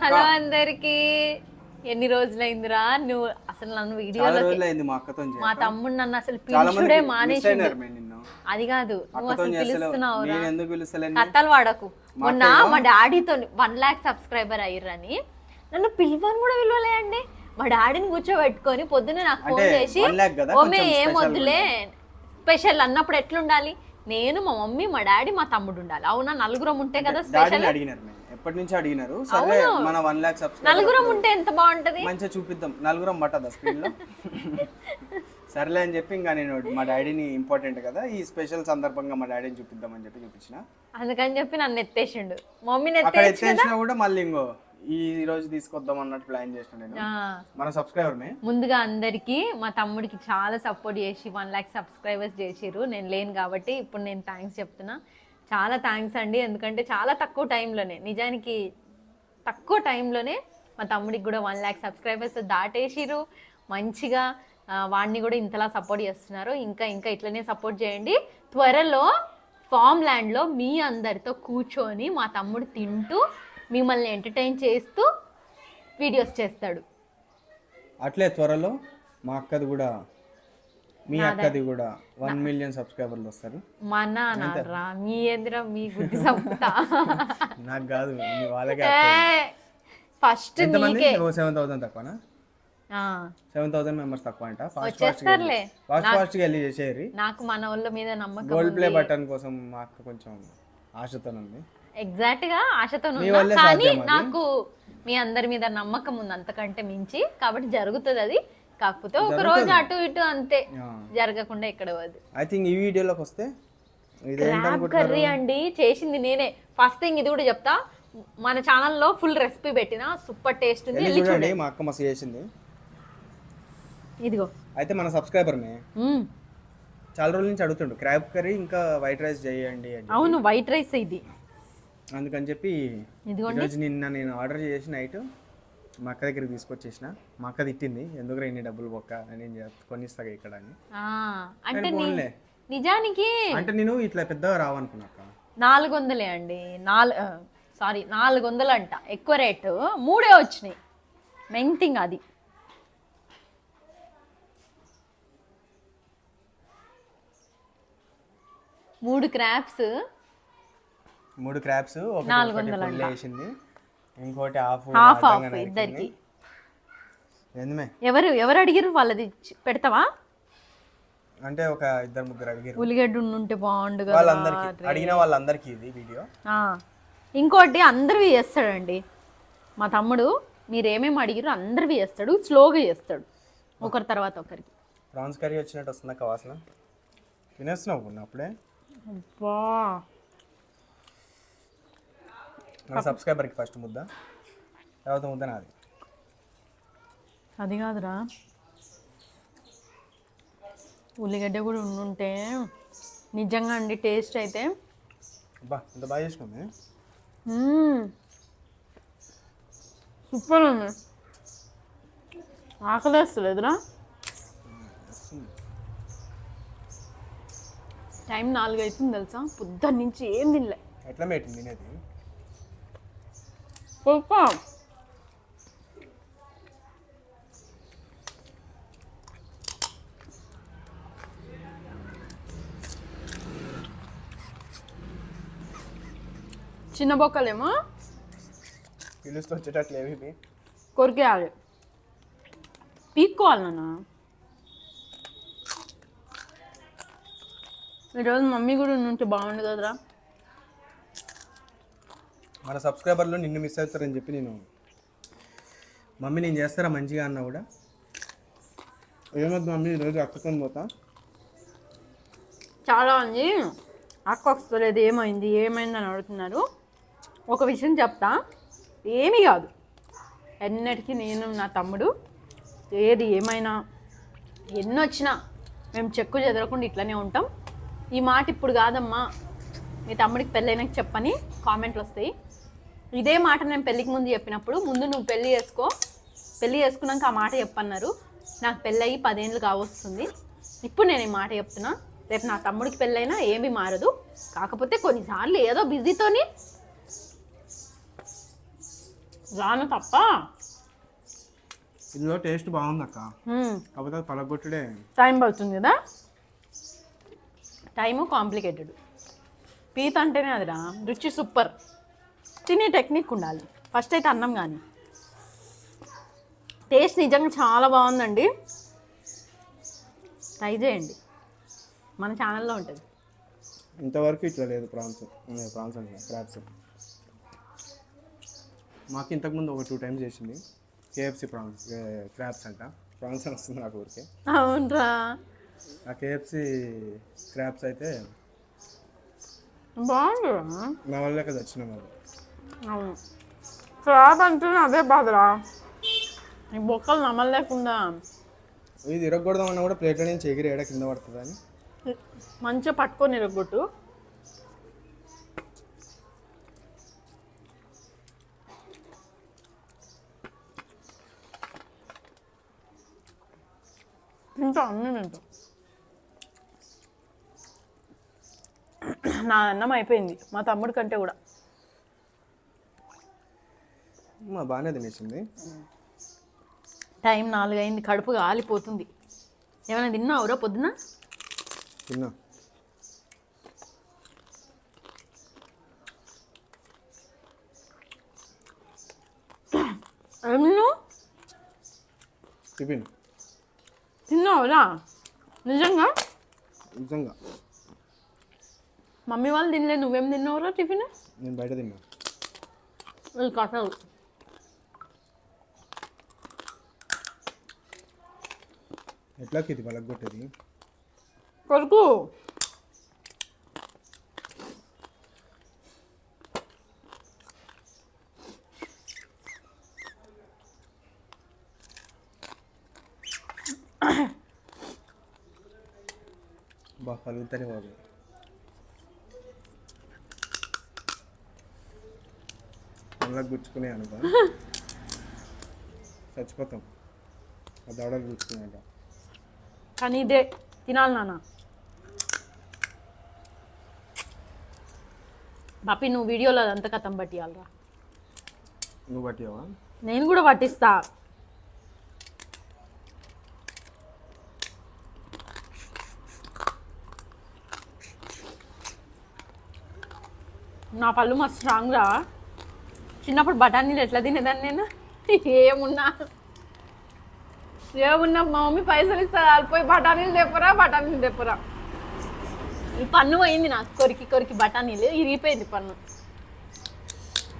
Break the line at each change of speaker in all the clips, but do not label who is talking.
Hello అందరికి. ఎన్ని రోజులైందిరా నువ్వు అసలు నన్ను వీడియోలో మా తమ్ముడు నన్ను అసలు పిలుచుడే మానేసిండు. అది కాదు నువ్వు అసలు పిలుస్తున్నావు కథలు వాడకు. మొన్న మా డాడీతో 1 lakh సబ్స్క్రైబర్ అయ్యారని నన్ను పిలువని కూడా పిలవలే అండి. మా డాడీని కూర్చోబెట్టుకొని పొద్దున్న నాకు ఫోన్ చేసి ఓమే ఏం వద్దులే స్పెషల్ అన్నప్పుడు ఎట్లుండాలి, నేను మా మమ్మీ మా డాడీ మా తమ్ముడు ఉండాలి. అవునా, నలుగురం ఉంటే కదా స్పెషల్.
ఎప్పటి నుంచి అడిగినారు. సరే మన 1 lakh సబ్స్క్రైబర్
నలుగురం ఉంటే ఎంత బాగుంటది,
మంచిగా చూపిద్దాం. నలుగురం పట్టదా స్క్రీన్ లో. సర్లే అని చెప్పి ఇంకా నేను మా డాడీని ఇంపార్టెంట్ కదా ఈ స్పెషల్ సందర్భంగా మా డాడీని చూపిద్దాం అని చెప్పి చూపించిన.
అందుకని చెప్పి నన్ను ఎత్తేసిండు. మమ్మీని
ఎత్తేసినా కూడా మళ్ళీ ఇంకో ఈ రోజు తీసుకొద్దాం అన్నట్టు ప్లాన్ చేసిన నేను. మన సబ్స్క్రైబర్
ముందుగా అందరికి మా తమ్ముడికి చాలా సపోర్ట్ చేసి 1 lakh సబ్స్క్రైబర్స్ చేసిర్రు. నేను లేను కాబట్టి ఇప్పుడు నేను థ్యాంక్స్ చెప్తున్నా. చాలా థ్యాంక్స్ అండి. ఎందుకంటే చాలా తక్కువ టైంలోనే, నిజానికి తక్కువ టైంలోనే మా తమ్ముడికి కూడా 1 lakh సబ్స్క్రైబర్స్ దాటేసిరు. మంచిగా వాడిని కూడా ఇంతలా సపోర్ట్ చేస్తున్నారు. ఇంకా ఇంకా ఇట్లనే సపోర్ట్ చేయండి. త్వరలో ఫామ్ ల్యాండ్లో మీ అందరితో కూర్చొని మా తమ్ముడు తింటూ మిమ్మల్ని ఎంటర్టైన్ చేస్తూ వీడియోస్ చేస్తాడు.
అట్లే త్వరలో మా అక్కది కూడా మీ అక్కది కూడా 1 million సబ్స్క్రైబర్లు వస్తారు.
మా నాన్నరా మీ ఎదుర మీ గుడ్డి సంపుతా.
నాకు కాదు వాళ్ళకే.
ఫస్ట్
7,000 తక్కువనా? 7,000 మెంబర్స్ తక్కువ అంట. ఫాస్ట్ గా వెళ్ళి చేసేరి.
నాకు మన వాళ్ళ మీద నమ్మకం.
గోల్డ్ ప్లే బటన్ కోసం మా అక్క కొంచెం ఆశతో ఉంది.
ఎగ్జాక్ట్ గా ఆశతో ఉన్నా, కానీ నాకు మీ అందరి మీద నమ్మకం ఉంది అంతకంటే మించి. కాబట్టి జరుగుతుంది అది. కాకపోతే ఒక రోజు అటు ఇటు అంతే, జరగకుండా ఎక్కడ పోదు.
ఐ థింక్ ఈ వీడియోలోకి వస్తే
క్రాబ్ కర్రీ అండి చేసింది నేనే. ఫస్ట్ థింగ్ ఇది కూడా చెప్తా, మన ఛానల్లో ఫుల్ రెసిపీ పెట్టిన సూపర్ టేస్ట్ ఉంది.
చూడండి మా అక్క మస్తు చేసింది.
ఇదిగో అయితే
మన సబ్స్క్రైబర్ చాలా రోజుల నుంచి అడుగుతుండు క్రాబ్ కర్రీ ఇంకా వైట్ రైస్ చేయండి అని.
అవును, వైట్ రైస్ ఇది.
అందుకని చెప్పి ఈరోజు నిన్న నేను ఆర్డర్ చేసి నైట్ మా అక్క దగ్గరికి తీసుకొచ్చేసిన. మా అక్క తిట్టింది, ఎందుకు ఇన్ని డబ్బులు బొక్క నేను కొనిస్తా ఇక్కడ అని.
అంటే నిజానికి
అంటే నేను ఇట్లా పెద్దగా రావనుకున్నా.
400 అండి. 400 అంట, ఎక్కువ రేటు. 3 వచ్చినాయి. మెయిన్ థింగ్ అది. మూడు క్రాబ్స్ 400
వేసింది. ఇంకోటి
హాఫ్ ఇద్దరికి. ఎవరు అడిగారు వాళ్ళది పెడతావా?
అంటే ఒక 2-3 అడిగారు.
ఉల్లిగడ్డ ఉంటే బాగుండు కదా.
వాళ్ళందరికీ అడిగిన వాళ్ళందరికీ ఇది వీడియో.
ఇంకోటి అందరివి చేస్తాడండి మా తమ్ముడు. మీరు ఏమేమి అడిగారు అందరివి చేస్తాడు. స్లోగా చేస్తాడు, ఒకరి తర్వాత ఒకరికి.
ప్రాన్స్ కర్రీ వచ్చినట్టు వస్తుందా వాసన? తినేస్తున్నావు అప్పుడే. మన సబ్స్క్రైబర్కి ఫస్ట్ ముద్ద, తర్వాత ముద్ద నాది.
అది కాదురా, ఉల్లిగడ్డ కూడా ఉండుంటే నిజంగా అండి టేస్ట్ అయితే.
అబ్బా ఎంత బాగా చేసినామే.
సూపర్ ఉంది. ఆకలేస్తలేదురా. టైం 4 అవుతుంది తెలుసా, పొద్దున్న నుంచి ఏం తినలే.
ఎట్లా పెట్టింది తినేది?
చిన్న బొక్కలేమో
పిలుస్తూ వచ్చేటట్లేవి
కొరికేయాలి, పీక్కోవాలి నాన్న. ఈరోజు మమ్మీ కూడా ఉంటే బాగుండు కదరా.
మన సబ్స్క్రైబర్లు నిన్ను మిస్ అవుతారని చెప్పి నేను మమ్మీ నేను చేస్తారా మంచిగా అన్నా కూడా ఏమొద్దు మమ్మీ ఈరోజు అక్కకొని పోతా.
చాలా మంది అక్క వస్తలేదు, ఏమైంది అని అడుగుతున్నారు. ఒక విషయం చెప్తా, ఏమీ కాదు. ఎన్నటికీ నేను నా తమ్ముడు ఏది ఏమైనా ఎన్నొచ్చినా మేము చెక్కు చెదరకుండా ఇట్లనే ఉంటాం. ఈ మాట ఇప్పుడు కాదమ్మా, మీ తమ్ముడికి పెళ్ళైనాక చెప్పని కామెంట్లు వస్తాయి. ఇదే మాట నేను పెళ్ళికి ముందు చెప్పినప్పుడు, ముందు నువ్వు పెళ్ళి చేసుకున్నాక ఆ మాట చెప్పన్నారు. నాకు పెళ్ళయి 10 ఏళ్ళు కావస్తుంది. ఇప్పుడు నేను ఈ మాట చెప్తున్నా, రేపు నా తమ్ముడికి పెళ్ళైనా ఏమీ మారదు. కాకపోతే కొన్నిసార్లు ఏదో బిజీతోని రాను తప్ప.
ఇందులో టేస్ట్ బాగుంది అక్క, కాకపోతే అది పలగొట్టుడే
టైం పడుతుంది కదా. Time complicated. పీత అంటేనే అదిరా రుచి సూపర్. తినే టెక్నిక్ ఉండాలి ఫస్ట్ అయితే అన్నం కానీ. టేస్ట్ నిజంగా చాలా బాగుందండి, ట్రై చేయండి, మన ఛానల్లో ఉంటుంది.
ఇంతవరకు ఇట్లా లేదు ప్రాన్స్ అంటే క్రాబ్స్. మాకు ఇంతకుముందు ఒక 2 times చేసింది కేఎఫ్సి క్రాబ్స్ అంట. ప్రాన్స్ అని వస్తుంది నాకు ఊరికే.
అవునరా,
ఆ కేఎఫ్సి క్రాబ్స్ అయితే
బాగుందిరా.
నా వల్ల కదా వచ్చినాం అది.
అవును, క్రాబ్ అంటే అదే బాధరా, ఈ బొక్కలు నమ్మలేకుండా.
ఇది ఇరగొడదామన్నా కూడా ప్లేట్లో నుంచి ఎగిరి ఏడ కింద పడుతుంది అని
మంచిగా పట్టుకొని ఇరగొట్టు. తింటా అన్నీ తింటా. నా అన్నం అయిపోయింది, మా తమ్ముడి కంటే కూడా.
మా బాగానే తినేసింది.
టైం 4 అయింది, కడుపు కాలిపోతుంది. ఏమైనా తిన్నావురా పొద్దున?
తిన్నా.
ఏమన్నా
టిఫిన్
తిన్నావురా? నిజంగా
నిజంగా
మమ్మీ వాళ్ళు తినలేదు, నువ్వేం తిన్నావురా టిఫిన్?
నేను బయట తిన్నా.
వీళ్ళకి అసలు
ఎట్లాకి ఇది పలగొట్టేది
కొడుకు.
బాగా పలుగుతానే బాబు. పళ్ళకు గుచ్చుకునే అనుకో చచ్చిపోతాం. ఆ దవడలు గుచ్చుకునేట.
కానీ ఇదే తినాలి నాన్న. బాపి నువ్వు వీడియోలో అదంతా కథం పట్టియాలరా.
నువ్వు పట్టివా?
నేను కూడా పట్టిస్తా. నా పళ్ళు మస్తు స్ట్రాంగ్ రా. చిన్నప్పుడు బఠానీలు ఎట్లా తినేదాన్ని నేను. ఏమున్నా మా మమ్మీ పైసలు ఇస్తారు, వాళ్ళిపోయి బఠానీలు తెప్పరా. ఈ పన్ను పోయింది నాకు, కొరికి బఠానీలు ఇరిగిపోయింది పన్ను.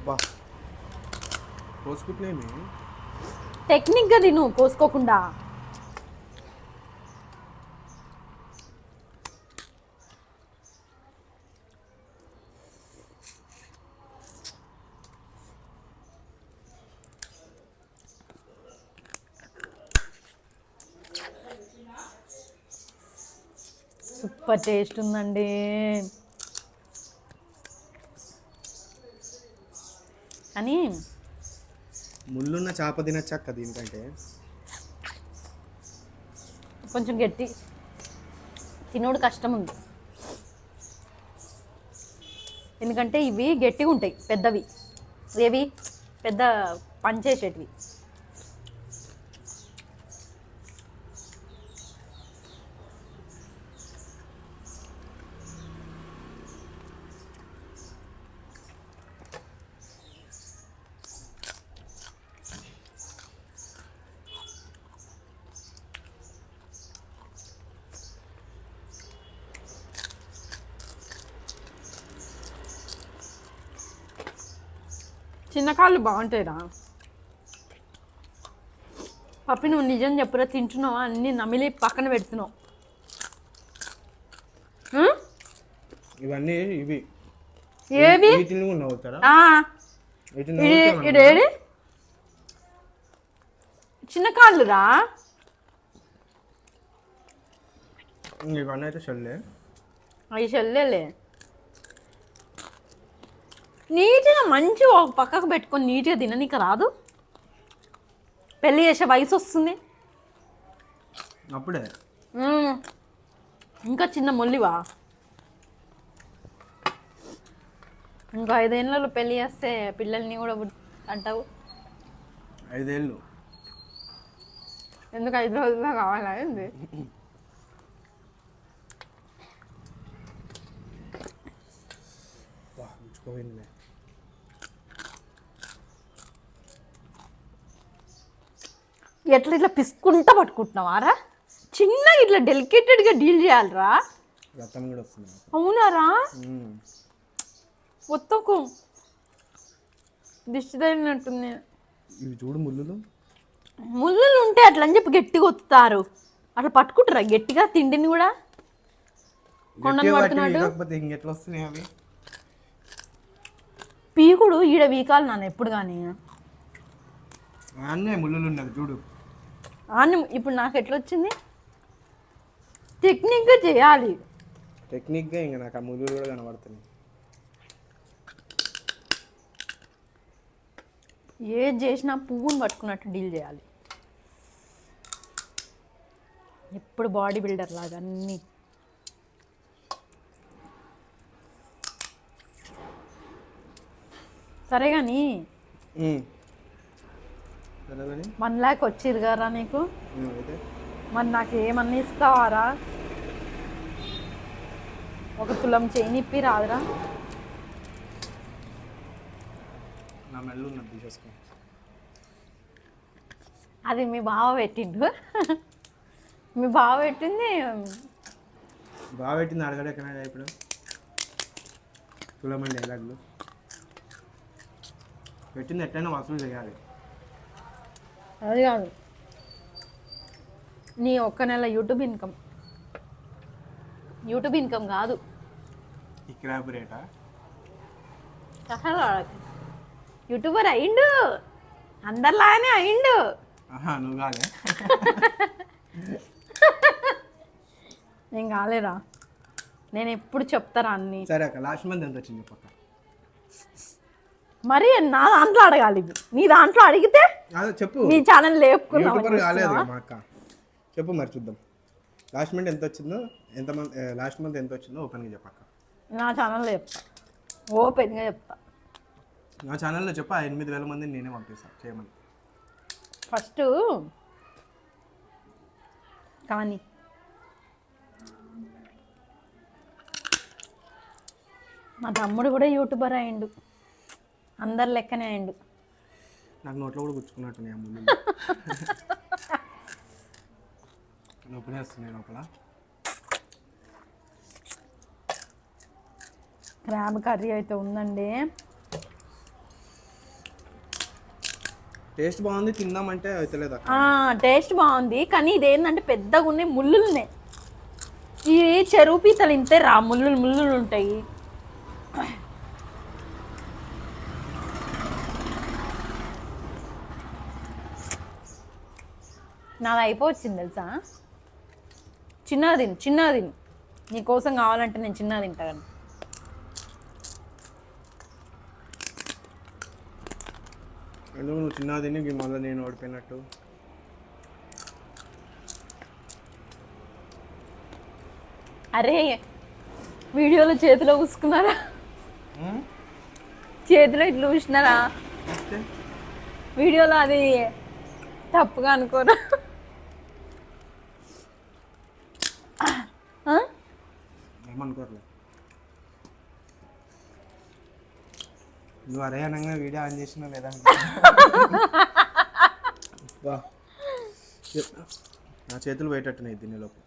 బా కోసుకుంటున్నాయి.
టెక్నిక్గా తిను కోసుకోకుండా. సూపర్ టేస్ట్ ఉందండి. కానీ
ముళ్ళున్న చేప తినచ్చక్క దీనికంటే.
కొంచెం గట్టి తినోడు కష్టం ఉంది, ఎందుకంటే ఇవి గట్టిగా ఉంటాయి పెద్దవి. ఏవి పెద్ద పంచేసేటివి. చిన్న కాళ్ళు బాగుంటాయిరా. పప్పి నువ్వు నిజం చెప్పురా, తింటున్నావా? అన్నీ నమిలి పక్కన పెడుతున్నావు.
ఇవన్నీ ఇవి
ఏవి? ఇడేది చిన్న కాళ్ళురా.
ఇవన్నీ అయితే చెల్లే.
అవి చెల్లెలే. నీట్గా మంచిగా ఒక పక్కకు పెట్టుకొని నీట్గా తిననీక రాదు? పెళ్ళి చేసే వయసు వస్తుంది
అప్పుడే.
ఇంకా చిన్న మొల్లివా? ఇంకా 5 ఏళ్ళలో పెళ్ళి చేస్తే పిల్లల్ని కూడా అంటావు.
5 ఏళ్ళు.
ఎందుకు 5 రోజుల్లో కావాలా ఏంది?
ఉంచుకోపోయిందిలే.
ఎట్లా ఇట్లా పిసుకుంటా పట్టుకుంటున్నావారా? చిన్నగా ఇట్లా డెలికేటెడ్గా డీల్ చేయాలిరా.
రక్తం కూడా వస్తుంది.
అవునారా? మొత్తం దిష్టి తగిలినట్టుంది.
ఇవి చూడు ముళ్ళులు.
ముళ్ళులు ఉంటే అట్లా అని చెప్పి గట్టిగా వస్తారు. అట్లా పట్టుకుంటారా గట్టిగా తిండిని కూడా? కొండను పడుతున్నాడు.
ఇంకెట్లా వస్తున్నాయి అవి?
పీకుడు ఈడ వీకాలి నాన్న ఎప్పుడు కానీ.
అన్నీ ముళ్ళులు ఉన్నది చూడు.
అన్నీ ఇప్పుడు నాకు ఎట్లా వచ్చింది? టెక్నిక్గా చేయాలి.
టెక్నిక్గా ఇంకా నాకు ఆ ముళ్ళులు కూడా కనబడుతుంది.
ఏది చేసినా పువ్వుని పట్టుకున్నట్టు డీల్ చేయాలి. ఎప్పుడు బాడీ బిల్డర్ లాగా అన్నీ. సరే కానీ 1 lakh వచ్చింది కదా నీకు, మరి నాకు ఏమన్నా ఇస్తావారా? 1 తులం చైన్ ఇప్పి రాదురా?
నా మెల్లు ఉన్నది తీసేసుకో.
అది మీ బావ పెట్టిండు. మీ బావ పెట్టింది.
బాగా పెట్టింది అడగడు ఎక్కడ ఇప్పుడు తులమండి డైలాగులు పెట్టింది ఎట్లయినా వసూలు చేయాలి.
అది కాదు నీ ఒక్క నెల యూట్యూబ్ ఇన్కమ్ కాదు.
ఈ క్రాబ్ రేటా?
యూట్యూబర్ అయిండు, అందరిలాగానే అయిండు.
నువ్వు కాలే.
నేను కాలేరా, నేను ఎప్పుడు చెప్తారా అన్ని.
సరే అక్క లాస్ట్ మంత్ ఎంత వచ్చింది పక్క?
మరి నా దాంట్లో అడగాలి, నీ దాంట్లో అడిగితే
చెప్పు.
నీ ఛానల్ లేపుకున్నావు.
మా అక్క చెప్పు మరి చూద్దాం. లాస్ట్ మంత్ ఎంత వచ్చిందో లాస్ట్ మంత్ ఎంత వచ్చిందో ఓపెన్గా చెప్పక్క.
నా ఛానల్లో చెప్తా, ఓపెన్గా చెప్తా.
నా ఛానల్లో చెప్ప 8,000 మందిని నేనే పంపిస్తాను చేయమని.
ఫస్ట్ కానీ మా తమ్ముడు కూడా యూట్యూబర్ అయ్యిండు, అందరు లెక్కనే అయ్యిండు.
నాకు నోట్లో కూడా గుచ్చుకున్నట్టున్నాయి ఆ ముందు. నొప్పినే వస్తున్నాయి లోపల.
క్రాబ్ కర్రీ అయితే ఉందండి,
టేస్ట్ బాగుంది. తిందామంటే అవుతలేదు.
టేస్ట్ బాగుంది కానీ ఇదేంటంటే పెద్దగా ఉన్నాయి ముళ్ళులునే. ఈ చెరువు పీతలు ఇంతే రా, ముళ్ళులు ఉంటాయి. నాది అయిపోవచ్చింది తెలుసా. చిన్నది తిను నీకోసం కావాలంటే నేను చిన్నది తింటాను.
ఎందుకు నువ్వు చిన్నది తిని మళ్ళీ నేను ఓడిపోయినట్టు?
అరే వీడియోలో చేతిలో పూసుకున్నారా? చేతిలో ఇట్లా పూసినారా? వీడియోలో అది తప్పుగా అనుకోరా?
ఏమనుకోరలే. నువ్వు అరే అనగా వీడియో ఆన్ చేసినా లేదా? నా చేతులు పోయేటట్టున్నాయి దీనిలోపు.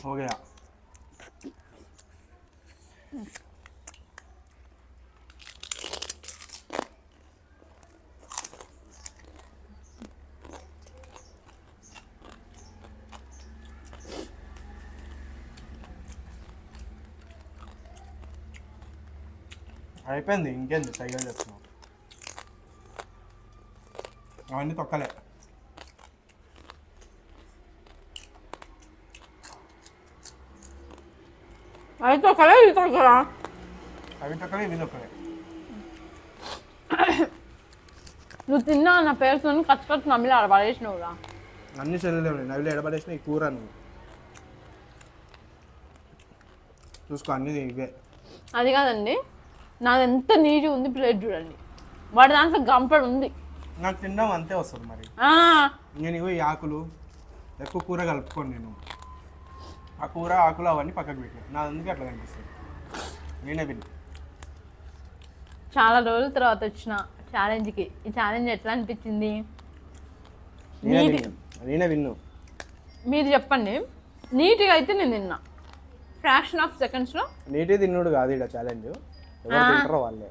हो गया. అయిపోయింది. ఇంకేంది సైకిల్ చేస్తున్నావు? అవన్నీ తొక్కలే.
అవి తొక్కలే ఇవి తొక్కలా?
అవి తొక్కలే ఇవి తొక్కలే.
నువ్వు తిన్నా నా పేరుతో ఖర్చు నమ్మిలి ఆడ పడేసినవురా.
అన్ని సెల్లులే ఉన్నాయి, నవ్వులు ఎడబడేసిన ఈ కూర నువ్వు చూసుకో, అన్ని ఇవే.
అది కాదండి, నాది ఎంత నీట్గా ఉంది ప్లేట్ చూడండి, వాడి దాంట్లో గంపడు ఉంది.
నాకు తినడం అంతే వస్తుంది మరి. నేను ఇవి ఆకులు ఎక్కువ కూర కలుపుకోండి, నేను ఆ కూర ఆకులు అవన్నీ పక్కకు పెట్టాను, నా అందుకే అట్లా కనిపిస్తుంది. నేనే విన్నా.
చాలా రోజుల తర్వాత వచ్చిన ఛాలెంజ్కి. ఈ ఛాలెంజ్ ఎట్లా అనిపించింది?
నేనే విన్ను.
మీరు చెప్పండి. నీట్గా అయితే నేను తిన్నా, ఫ్రాక్షన్ ఆఫ్ సెకండ్స్లో.
నీట్గా తిన్నుడు కాదు ఇక్కడ ఛాలెంజ్, ఎవరు తింటారో వాళ్ళే.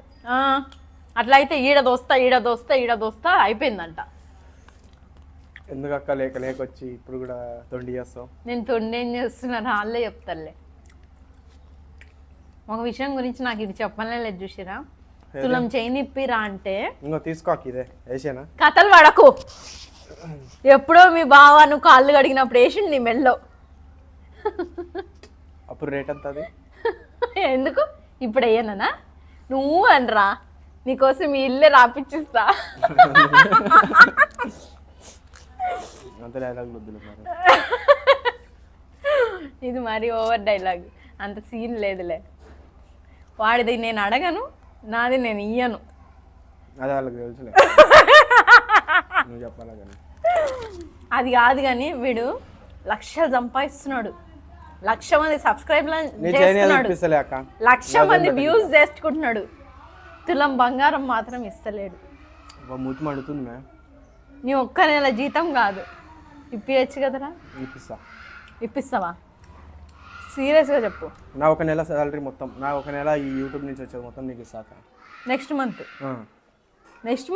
అట్లా అయితే ఈడ దోస్తా అయిపోయిందంట.
ఎందుకు అక్క లేక వచ్చి ఇప్పుడు కూడా తొండి చేస్తావు?
నేను తొండి ఏం చేస్తున్నాను వాళ్ళే చెప్తారులే. ఒక విషయం గురించి నాకు ఇది చెప్పలే లేదు చూసిరా, తులం చైన్ ఇప్పిరా అంటే
ఇంకో తీసుకోక ఇదే వేసేనా?
కథలు పడకు. ఎప్పుడో మీ బావ నువ్వు కాళ్ళు కడిగినప్పుడు వేసిండు నీ మెల్లో.
అప్పుడు రేట్ ఎంత అది?
ఎందుకు ఇప్పుడు అయ్యానా? నువ్వు అనరా, నీకోసం మీ ఇల్లే రాపిచ్చిస్తా.
అంత డైలాగ్ వద్దులే మరి.
ఇది మరి ఓవర్ డైలాగ్, అంత సీన్ లేదులే. వాడిది నేను అడగను, నాది నేను ఇయ్యను.
అదే వాళ్ళకి తెలుసులే, నువ్వు చెప్పాలా కానీ.
అది కాదు కానీ వీడు లక్షలు సంపాదిస్తున్నాడు, 1,00,000 మంది సబ్స్క్రైబ్లు చేస్తున్నాడు, 1,00,000 మంది వ్యూస్ చేసుకుంటున్నాడు. తులం బంగారం మాత్రం ఇస్తలేడు.
మూతి మండుతుంది మ్యా.
నీ ఒక్క నెల జీతం కాదు, ఇప్పియచ్చు కదరా. ఇప్పిస్తావా? సీరియస్గా చెప్పు.
నా ఒక నెల సాలరీ మొత్తం, నా ఒక నెల ఈ యూట్యూబ్ నుంచి వచ్చేది మొత్తం నీకు ఇస్తాక.
నెక్స్ట్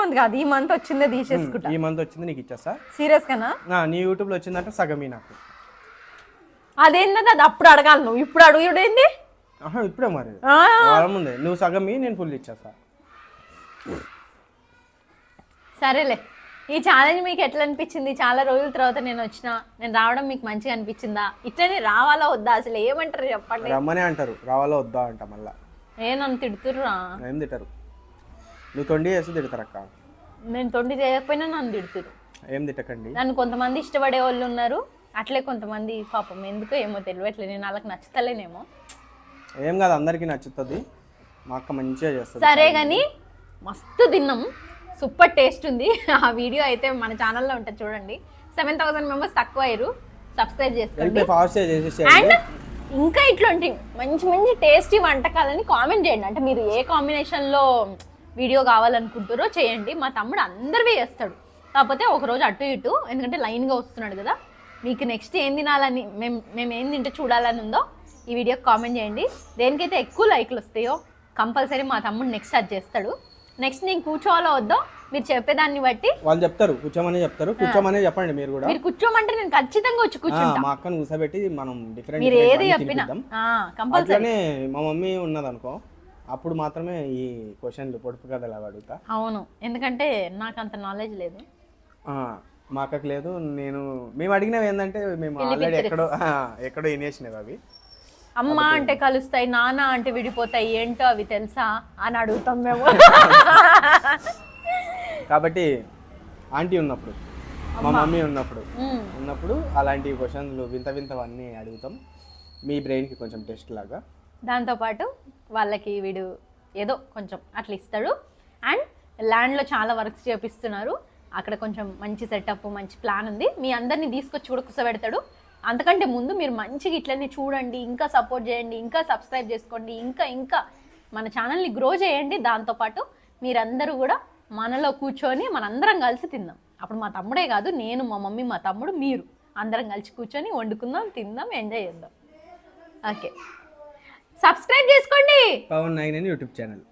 మంత్ కాదు, ఈ మంత్ వచ్చిందే తీసేసుకుంటా.
ఈ మంత్ వచ్చింది నీకు ఇచ్చేస్తా.
సీరియస్గానా?
నీ యూట్యూబ్లో వచ్చిందంటే సగమే నాకు.
అదేంటంటే అది అప్పుడు అడగాలి, నువ్వు ఇప్పుడు అడుగుడేంది?
ఇప్పుడే మరి ముందే నువ్వు సగమి, నేను ఫుల్ ఇచ్చేస్తా.
సరేలే. ఈ ఛాలెంజ్ మీకు ఎట్లా అనిపించింది? చాలా రోజుల తర్వాత నేను రావడం మీకు మంచిగా అనిపించిందా? ఇట్లనే రావాలా వద్దా? అసలు ఏమంటారు చెప్పండి.
రమ్మనే అంటారు, రావాలా వద్దా అంట. మళ్ళా
నన్ను తిడుతుర్రా?
ఏం తింటారు? నువ్వు తొండి చేస్తే తిడతారు అక్క.
నేను తొండి చేయకపోయినా నన్ను తిడుతురు.
ఏం తిట్టకండి.
నన్ను కొంతమంది ఇష్టపడే వాళ్ళు ఉన్నారు, అట్లే కొంతమంది పాపం ఎందుకో ఏమో తెలియట్లేదు, నేను వాళ్ళకి నచ్చుతలేనేమో.
ఏం కాదు, అందరికీ నచ్చుతుంది. మా అక్క మంచిగా చేస్తుంది.
సరే కానీ మస్తు తిన్నాం, సూపర్ టేస్ట్ ఉంది. ఆ వీడియో అయితే మన ఛానల్లో ఉంటుంది చూడండి. 7,000 మెంబర్స్ తక్కువ అయ్యారు, సబ్స్క్రైబ్ చేసుకోండి. అండ్ ఇంకా ఇట్లాంటి మంచి మంచి టేస్టీ వంటకాలని కామెంట్ చేయండి. అంటే మీరు ఏ కాంబినేషన్లో వీడియో కావాలనుకుంటారో చేయండి. మా తమ్ముడు అందరివే చేస్తాడు, కాకపోతే ఒకరోజు అటు ఇటు, ఎందుకంటే లైన్గా వస్తున్నాడు కదా. మీకు నెక్స్ట్ ఏం తినాలని, మేము ఏం తింటే చూడాలని ఉందో ఈ వీడియోకి కామెంట్ చేయండి. దేనికైతే ఎక్కువ లైక్లు వస్తాయో కంపల్సరీ మా తమ్ముడు నెక్స్ట్ అది చేస్తాడు. నెక్స్ట్ నేను కూర్చోవాలో వద్దో మీరు చెప్పేదాన్ని బట్టి
వాళ్ళు చెప్తారు. కూర్చోమనే చెప్పండి. మీరు కూడా
మీరు కూర్చోమంటే నేను ఖచ్చితంగా వచ్చి కూర్చుంటా.
మా అక్కను కూర్చోబెట్టి మనం డిఫరెంట్
మీరు ఏది చెప్పినా కంపల్సరీ.
మా మమ్మీ ఉన్నదనుకో, అప్పుడు మాత్రమే ఈ క్వశ్చన్లు పొడుపు కథలు అవి అడుగుతా.
అవును, ఎందుకంటే నాకు అంత నాలెడ్జ్ లేదు,
మా అక్కకి లేదు. మేము అడిగినవి ఏంటంటే మేము ఆల్రెడీ ఎక్కడో వినేసినవి అవి.
అమ్మ అంటే కలుస్తాయి, నాన్న అంటే విడిపోతాయి, ఏంటో అవి తెలుసా అని అడుగుతాం మేము.
కాబట్టి ఆంటీ ఉన్నప్పుడు, మా మమ్మీ ఉన్నప్పుడు అలాంటి క్వశ్చన్లు వింతవన్నీ అడుగుతాం, మీ బ్రెయిన్కి కొంచెం టెస్ట్ లాగా.
దాంతోపాటు వాళ్ళకి వీడు ఏదో కొంచెం అట్లా ఇస్తాడు. అండ్ ల్యాండ్లో చాలా వర్క్స్ చేపిస్తున్నారు, అక్కడ కొంచెం మంచి సెటప్, మంచి ప్లాన్ ఉంది. మీ అందరినీ తీసుకొచ్చి కూడా కూర్చోబెడతాడు. అంతకంటే ముందు మీరు మంచిగా ఇట్లనే చూడండి, ఇంకా సపోర్ట్ చేయండి, ఇంకా సబ్స్క్రైబ్ చేసుకోండి, ఇంకా మన ఛానల్ని గ్రో చేయండి. దాంతోపాటు మీరందరూ కూడా మనలో కూర్చొని మనందరం కలిసి తిందాం. అప్పుడు మా తమ్ముడే కాదు, నేను, మా మమ్మీ, మా తమ్ముడు, మీరు అందరం కలిసి కూర్చొని వండుకుందాం, తిందాం, ఎంజాయ్ చేద్దాం. ఓకే, సబ్స్క్రైబ్ చేసుకోండి
పవన్ 9 యూట్యూబ్ ఛానల్.